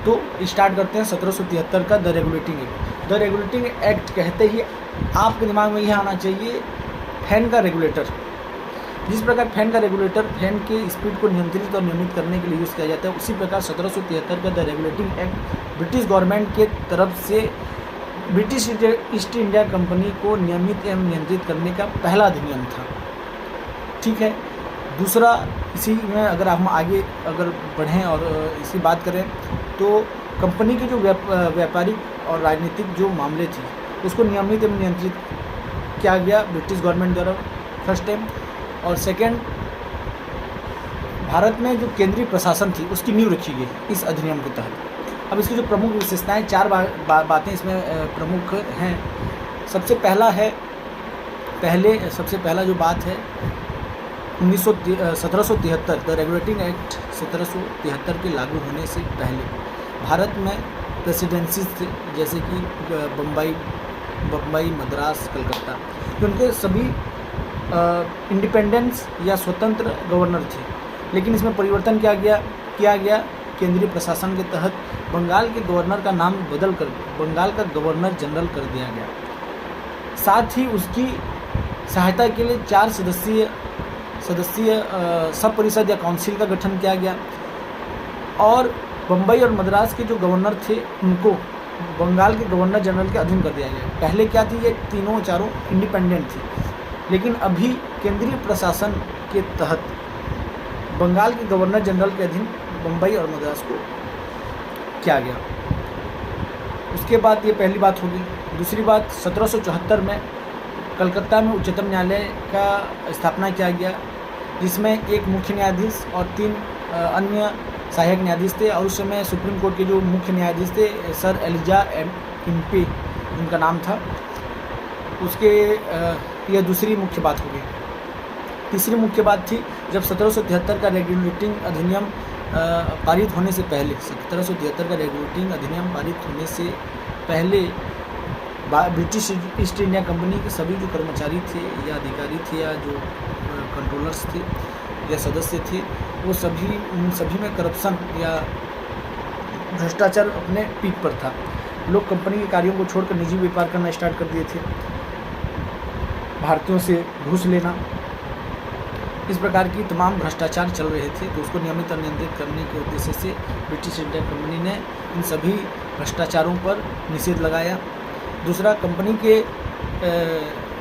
तो स्टार्ट करते हैं 1773 का the regulating act. The regulating act कहते ही आपके दिमाग में यह आना चाहिए फैन का रेगुलेटर। जिस प्रकार फैन का रेगुलेटर फैन की स्पीड को नियंत्रित और नियमित करने के लिए यूज़ किया जाता है, उसी प्रकार 1773 का the regulating act British government के तरफ से ब्रिटिश ईस्ट इंडिया कंपनी को नियमित एवं नियंत्रित करने का पहला अधिनियम था। ठीक है। दूसरा, इसी में अगर हम आगे अगर बढ़ें और इसी बात करें तो कंपनी के जो व्यापारिक और राजनीतिक जो मामले थे उसको नियमित एवं नियंत्रित किया गया ब्रिटिश गवर्नमेंट द्वारा फर्स्ट टाइम। और सेकेंड, भारत में जो केंद्रीय प्रशासन थी उसकी नींव रखी गई इस अधिनियम के तहत। अब इसकी जो प्रमुख विशेषताएं, चार बातें इसमें प्रमुख हैं। सबसे पहला जो बात है 1773 द रेगुलेटिंग एक्ट 1773 के लागू होने से पहले भारत में प्रेसिडेंसी थे, जैसे कि बम्बई, मद्रास, कलकत्ता, उनके सभी इंडिपेंडेंस या स्वतंत्र गवर्नर थे। लेकिन इसमें परिवर्तन किया गया केंद्रीय प्रशासन के तहत बंगाल के गवर्नर का नाम बदल कर बंगाल का गवर्नर जनरल कर दिया गया। साथ ही उसकी सहायता के लिए 4 सदस्यीय सब परिषद या काउंसिल का गठन किया गया। और बम्बई और मद्रास के जो गवर्नर थे उनको बंगाल के गवर्नर जनरल के अधीन कर दिया गया। पहले क्या थी, ये चारों इंडिपेंडेंट थी, लेकिन अभी केंद्रीय प्रशासन के तहत बंगाल के गवर्नर जनरल के अधीन बम्बई और मद्रास को किया गया। उसके बाद ये पहली बात होगी। दूसरी बात, 1774 में कलकत्ता में उच्चतम न्यायालय का स्थापना किया गया, जिसमें एक मुख्य न्यायाधीश और 3 अन्य सहायक न्यायाधीश थे। और उस समय सुप्रीम कोर्ट के जो मुख्य न्यायाधीश थे सर एलिजा इम्पे उनका नाम था। उसके यह दूसरी मुख्य बात होगी। तीसरी मुख्य बात थी, जब 1773 का रेगुलेटिंग अधिनियम पारित होने से पहले 1773 का रेगुलेटिंग अधिनियम पारित होने से पहले ब्रिटिश ईस्ट इंडिया कंपनी के सभी जो कर्मचारी थे या अधिकारी थे या जो कंट्रोलर्स थे या सदस्य थे, वो उन सभी में करप्शन या भ्रष्टाचार अपने पीक पर था। लोग कंपनी के कार्यों को छोड़कर निजी व्यापार करना स्टार्ट कर दिए थे, भारतीयों से घूस लेना, इस प्रकार की तमाम भ्रष्टाचार चल रहे थे। तो उसको नियमित और नियंत्रित करने के उद्देश्य से ब्रिटिश इंडिया कंपनी ने इन सभी भ्रष्टाचारों पर निषेध लगाया। दूसरा, कंपनी के